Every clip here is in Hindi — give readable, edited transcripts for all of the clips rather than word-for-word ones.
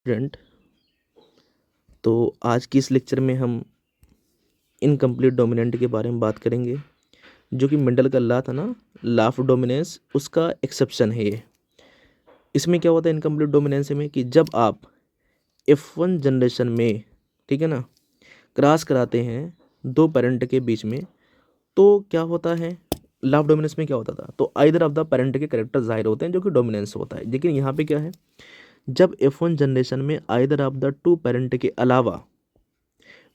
स्टूडेंट। तो आज की इस लेक्चर में हम इनकम्प्लीट डोमिनेंट के बारे में बात करेंगे, जो कि मेंडल का लॉ था ना, लॉ ऑफ डोमिनेंस, उसका एक्सेप्शन है ये। इसमें क्या होता है इनकम्प्लीट डोमिनेंस में कि जब आप F1 जनरेशन में, ठीक है ना, क्रॉस कराते हैं दो पेरेंट के बीच में, तो क्या होता है, लॉ ऑफ डोमिनेंस में क्या होता था, तो आइदर ऑफ द पेरेंट के कैरेक्टर जाहिर होते हैं, जो कि डोमिनेंस होता है। लेकिन यहाँ पे क्या है, जब F1 जनरेशन में either of the two parent के अलावा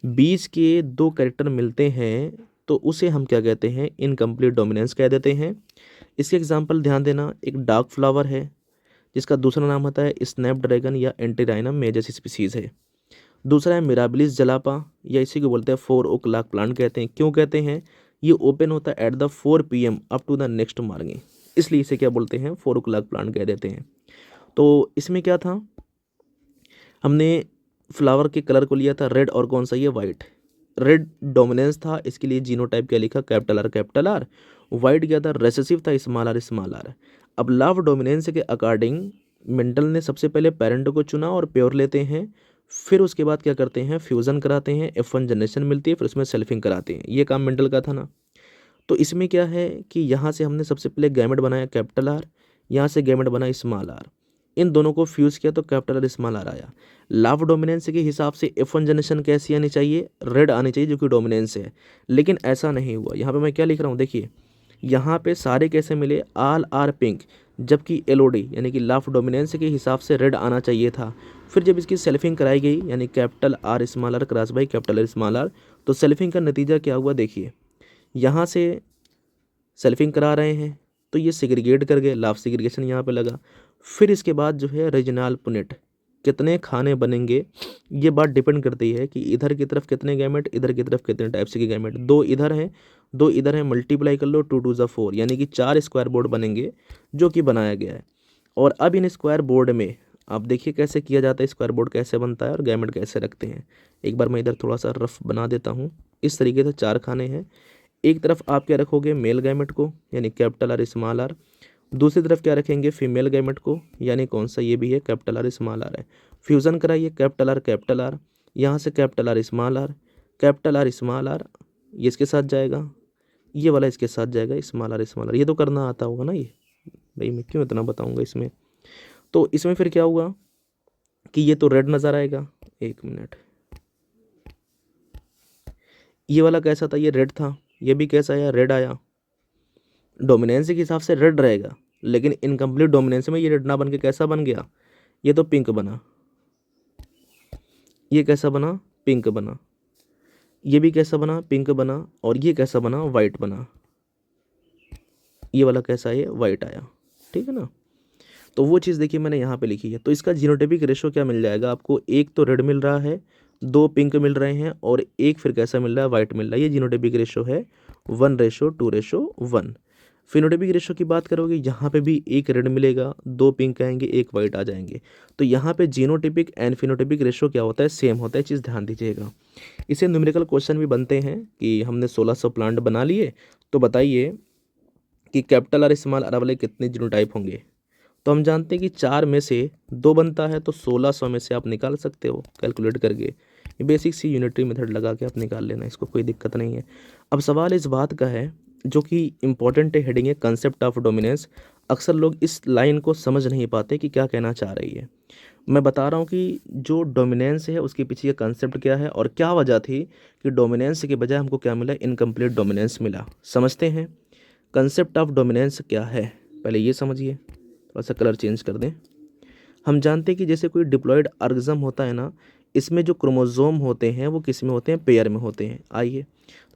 बीच के दो कैरेक्टर मिलते हैं, तो उसे हम क्या कहते हैं, इनकम्प्लीट डोमिनेंस कह देते हैं। इसके एग्जांपल ध्यान देना, एक डार्क फ्लावर है जिसका दूसरा नाम होता है स्नैपड्रैगन या एंटीराइनम मेजस स्पीसीज है। दूसरा है मिराबिलिस जलापा, या इसी को बोलते हैं 4 o'clock प्लांट कहते हैं। क्यों कहते हैं, ये ओपन होता है at the 4 PM up to the next morning, इसलिए इसे क्या बोलते हैं, 4 o'clock प्लांट कह देते हैं। तो इसमें क्या था, हमने फ्लावर के कलर को लिया था रेड, और कौन सा, ये वाइट। रेड डोमिनेंस था, इसके लिए जीनोटाइप क्या लिखा, capital R capital are. White क्या था, रेसेसिव था, स्मॉल आर स्मॉल आर। अब लॉ ऑफ डोमिनेंस के अकॉर्डिंग मेंडल ने सबसे पहले पेरेंट को चुना और प्योर लेते हैं, फिर उसके बाद क्या करते हैं, फ्यूज़न कराते हैं, F1 जनरेशन मिलती है, फिर उसमें सेल्फिंग कराते हैं। ये काम मेंडल का था ना। तो इसमें क्या है कि यहाँ से हमने सबसे पहले गैमेट बनाया कैपिटल आर, यहाँ से गैमेट बना स्मॉल आर, इन दोनों को फ्यूज़ किया तो कैपिटल आर स्मॉल आर आया। लॉ ऑफ डोमिनेंस के हिसाब से F1 जनरेशन कैसी आनी चाहिए, रेड आनी चाहिए, जो कि डोमिनेंस है। लेकिन ऐसा नहीं हुआ। यहाँ पे मैं क्या लिख रहा हूँ, देखिए यहाँ पे सारे कैसे मिले, ऑल आर पिंक, जबकि LOD यानी कि लॉ ऑफ डोमिनेंस के हिसाब से रेड आना चाहिए था। फिर जब इसकी सेल्फिंग कराई गई, यानी capital R small R cross by capital R small R, तो सेल्फिंग का नतीजा क्या हुआ, देखिए यहाँ से सेल्फिंग करा रहे हैं तो ये सेग्रीगेट कर गए, लाफ सेग्रीगेशन यहाँ पे लगा। फिर इसके बाद जो है रीजनल पुनेट, कितने खाने बनेंगे, ये बात डिपेंड करती है कि इधर की तरफ कितने गैमेट, इधर की तरफ कितने टाइप्स के गैमेट। दो इधर हैं, दो इधर हैं, मल्टीप्लाई कर लो, 2 2 ज़ा 4, यानी कि 4 स्क्वायर बोर्ड बनेंगे, जो कि बनाया गया है। और अब इन स्क्वायर बोर्ड में आप देखिए कैसे किया जाता है, स्क्वायर बोर्ड कैसे बनता है और गैमेट कैसे रखते हैं। एक बार मैं इधर थोड़ा सा रफ बना देता हूँ। इस तरीके से 4 खाने हैं। एक तरफ आप क्या रखोगे, मेल गैमेट को, यानी कैपिटल आर स्मॉल आर। दूसरी तरफ क्या रखेंगे, फीमेल गैमेट को, यानी कौन सा, ये भी है कैपिटल आर स्मॉल आर है। फ्यूज़न कराइए कैपिटल आर, यहाँ से capital R small R, capital R small R, ये इसके साथ जाएगा, ये वाला इसके साथ जाएगा, स्मॉल आर स्मॉल आर। ये तो करना आता होगा ना, ये भाई मैं क्यों इतना बताऊंगा इसमें। तो इसमें फिर क्या हुआ कि ये तो रेड नज़र आएगा, एक मिनट, ये वाला कैसा था, ये रेड था, ये भी कैसा आया, रेड आया। डोमिनेंस के हिसाब से रेड रहेगा, लेकिन इनकम्प्लीट डोमिनेंस में ये रेड ना बन के कैसा बन गया, ये तो पिंक बना। ये कैसा बना, पिंक बना। ये भी कैसा बना, पिंक बना। और ये कैसा बना, वाइट बना। ये वाला कैसा है, वाइट आया, ठीक है ना। तो वो चीज़ देखिए मैंने यहाँ पे लिखी है। तो इसका जीनोटाइपिक रेशो क्या मिल जाएगा आपको, एक तो रेड मिल रहा है, दो पिंक मिल रहे हैं, और एक फिर कैसा मिल रहा है, वाइट मिल रहा है। ये जीनोटाइपिक रेशो है 1:2:1। फिनोटाइपिक रेशो की बात करोगे, यहाँ पे भी एक रेड मिलेगा, दो पिंक आएंगे, एक वाइट आ जाएंगे। तो यहाँ पे जीनोटाइपिक एंड फिनोटाइपिक रेशो क्या होता है, सेम होता है। चीज़ ध्यान दीजिएगा। इसे न्यूमेरिकल क्वेश्चन भी बनते हैं कि हमने 1600 प्लांट बना लिए, तो बताइए कि कैपिटल आर स्मॉल आर वाले कितने जीनोटाइप होंगे। तो हम जानते हैं कि 4 में से 2 बनता है, तो 1600 में से आप निकाल सकते हो कैलकुलेट करके। ये बेसिक सी यूनिटरी मेथड लगा के आप निकाल लेना, इसको कोई दिक्कत नहीं है। अब सवाल इस बात का है, जो कि इम्पोर्टेंट हेडिंग है, कंसेप्ट ऑफ डोमिनेंस। अक्सर लोग इस लाइन को समझ नहीं पाते कि क्या कहना चाह रही है। मैं बता रहा हूँ कि जो डोमिनेंस है उसके पीछे का कंसेप्ट क्या है, और क्या वजह थी कि डोमिनेंस के बजाय हमको क्या मिला, इनकम्प्लीट डोमिनेंस मिला। समझते हैं कंसेप्ट ऑफ डोमिनेंस क्या है, पहले ये समझिए। थोड़ा सा कलर चेंज कर दें। हम जानते हैं कि जैसे कोई डिप्लॉयड ऑर्गेनिज्म होता है ना, इसमें जो क्रोमोसोम होते हैं वो किस में होते हैं, पेयर में होते हैं। आइए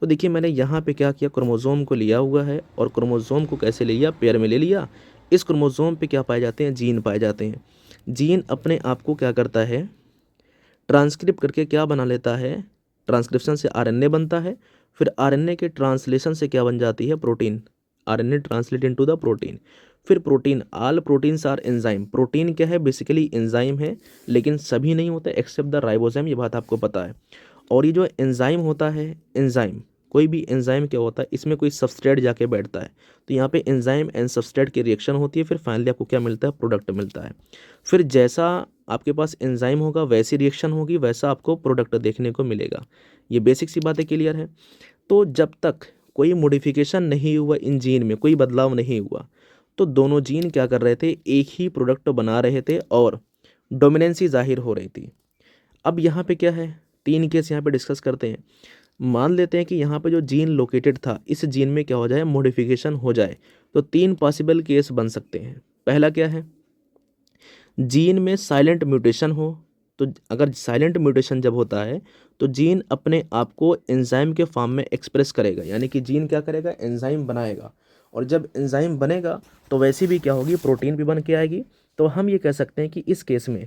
तो देखिए मैंने यहाँ पे क्या किया, क्रोमोसोम को लिया हुआ है, और क्रोमोसोम को कैसे ले लिया, पेयर में ले लिया। इस क्रोमोसोम पे क्या पाए जाते हैं, जीन पाए जाते हैं। जीन अपने आप को क्या करता है, ट्रांसक्रिप्ट करके क्या बना लेता है, ट्रांसक्रिप्शन से RNA बनता है, फिर RNA के ट्रांसलेशन से क्या बन जाती है, protein. RNA translate into the protein. फिर protein, all proteins are enzyme. Protein क्या है, बेसिकली एंजाइम है, लेकिन सभी नहीं होते एक्सेप्ट द राइबोसोम, ये बात आपको पता है। और ये जो एंजाइम होता है, एंजाइम, कोई भी एंजाइम क्या होता है, इसमें कोई सबस्ट्रेट जाके बैठता है, तो यहाँ पे एंजाइम एंड सबस्ट्रेट की रिएक्शन होती है, फिर फाइनली आपको क्या मिलता है, प्रोडक्ट मिलता है। फिर जैसा आपके पास एंजाइम होगा, वैसी रिएक्शन होगी, वैसा आपको प्रोडक्ट देखने को मिलेगा। ये बेसिक सी बातें क्लियर है। तो जब तक कोई मॉडिफिकेशन नहीं हुआ इन जीन में, कोई बदलाव नहीं हुआ, तो दोनों जीन क्या कर रहे थे, एक ही प्रोडक्ट बना रहे थे और डोमिनेंसी जाहिर हो रही थी। अब यहाँ पे क्या है, 3 केस यहाँ पे डिस्कस करते हैं। मान लेते हैं कि यहाँ पे जो जीन लोकेटेड था, इस जीन में क्या हो जाए, मॉडिफिकेशन हो जाए। तो 3 पॉसिबल केस बन सकते हैं। पहला क्या है, जीन में साइलेंट म्यूटेशन हो। तो अगर साइलेंट म्यूटेशन जब होता है तो जीन अपने आप को एंजाइम के फॉर्म में एक्सप्रेस करेगा, यानी कि जीन क्या करेगा, एंजाइम बनाएगा। और जब एंजाइम बनेगा तो वैसे भी क्या होगी, प्रोटीन भी बन के आएगी। तो हम ये कह सकते हैं कि इस केस में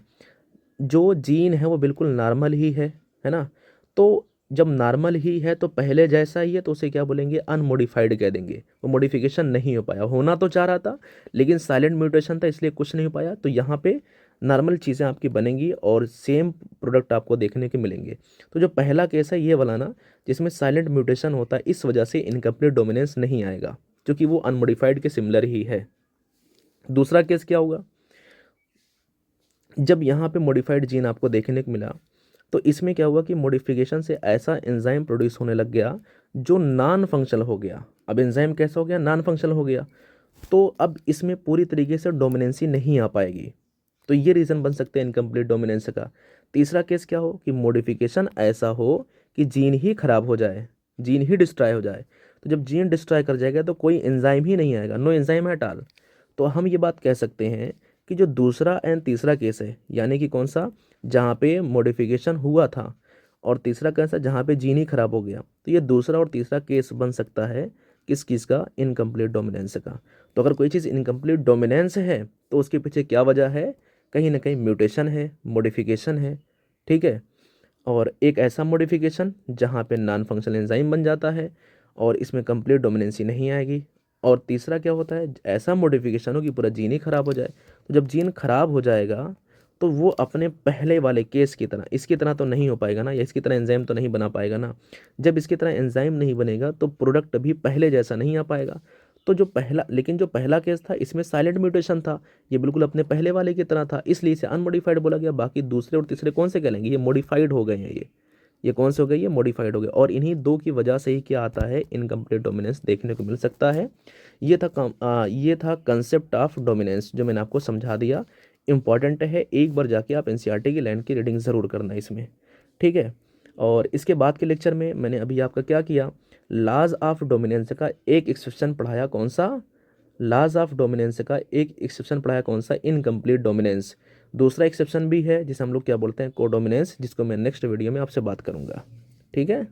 जो जीन है वो बिल्कुल नॉर्मल ही है ना। तो जब नॉर्मल ही है तो पहले जैसा ही है, तो उसे क्या बोलेंगे, अनमोडिफाइड कह देंगे। वो मॉडिफिकेशन नहीं हो पाया, होना तो चाह रहा था लेकिन साइलेंट म्यूटेशन था इसलिए कुछ नहीं हो पाया। तो यहाँ पे नॉर्मल चीज़ें आपकी बनेंगी और सेम प्रोडक्ट आपको देखने के मिलेंगे। तो जो पहला केस है ये वाला ना, जिसमें साइलेंट म्यूटेशन होता है, इस वजह से इनकम्प्लीट डोमिनेंस नहीं आएगा क्योंकि वो अनमोडिफाइड के सिमिलर ही है। दूसरा केस क्या होगा, जब यहाँ पे मॉडिफाइड जीन आपको देखने को मिला तो इसमें क्या हुआ कि मॉडिफिकेशन से ऐसा एंजाइम प्रोड्यूस होने लग गया जो नॉन फंक्शनल हो गया। अब एंजाइम कैसा हो गया, नॉन फंक्शनल हो गया। तो अब इसमें पूरी तरीके से डोमिनेंसी नहीं आ पाएगी। तो ये रीज़न बन सकते हैं इनकम्प्लीट डोमिनेंस का। तीसरा केस क्या हो कि मॉडिफिकेशन ऐसा हो कि जीन ही खराब हो जाए, जीन ही डिस्ट्रॉय हो जाए। तो जब जीन डिस्ट्रॉय कर जाएगा तो कोई एंजाइम ही नहीं आएगा, नो एंजाइम एट ऑल। तो हम ये बात कह सकते हैं कि जो दूसरा एंड तीसरा केस है, यानी कि कौन सा, जहाँ पे मॉडिफिकेशन हुआ था, और तीसरा केस है जहाँ पे जीन ही खराब हो गया, तो ये दूसरा और तीसरा केस बन सकता है किस चीज़ का, इनकम्प्लीट डोमिनेंस का। तो अगर कोई चीज़ इनकम्प्लीट डोमिनेंस है तो उसके पीछे क्या वजह है, कहीं ना कहीं म्यूटेशन है, मॉडिफिकेशन है, ठीक है। और एक ऐसा मॉडिफिकेशन जहाँ पे नॉन फंक्शनल एंजाइम बन जाता है और इसमें कंप्लीट डोमिनेंसी नहीं आएगी। और तीसरा क्या होता है, ऐसा मॉडिफिकेशन हो कि पूरा जीन ही खराब हो जाए। तो जब जीन खराब हो जाएगा तो वो अपने पहले वाले केस की तरह, इसकी तरह तो नहीं हो पाएगा ना, या इसकी तरह एंजाइम तो नहीं बना पाएगा ना। जब इसकी तरह एंजाइम नहीं बनेगा तो प्रोडक्ट भी पहले जैसा नहीं आ पाएगा। तो जो पहला केस था इसमें साइलेंट म्यूटेशन था, ये बिल्कुल अपने पहले वाले की तरह था, इसलिए इसे अनमोडिफाइड बोला गया। बाकी दूसरे और तीसरे कौन से कहलेंगे, ये मॉडिफाइड हो गए हैं, ये कौन से हो गए, ये मॉडिफाइड हो गए। और इन्हीं दो की वजह से ही क्या आता है, इनकम्प्लीट डोमिनेंस देखने को मिल सकता है। ये था कंसेप्ट ऑफ डोमिनेंस जो मैंने आपको समझा दिया। इंपॉर्टेंट है, एक बार जाके आप एनसीईआरटी की लाइन की रीडिंग ज़रूर करना इसमें, ठीक है। और इसके बाद के लेक्चर में मैंने अभी आपका क्या किया, लॉज ऑफ डोमिनेंस का एक एक्सेप्शन पढ़ाया, कौन सा, लॉज ऑफ डोमिनेंस का एक एक्सेप्शन पढ़ाया, कौन सा, इनकम्प्लीट डोमिनेंस। दूसरा एक्सेप्शन भी है जिसे हम लोग क्या बोलते हैं, कोडोमिनेंस, जिसको मैं नेक्स्ट वीडियो में आपसे बात करूंगा, ठीक है।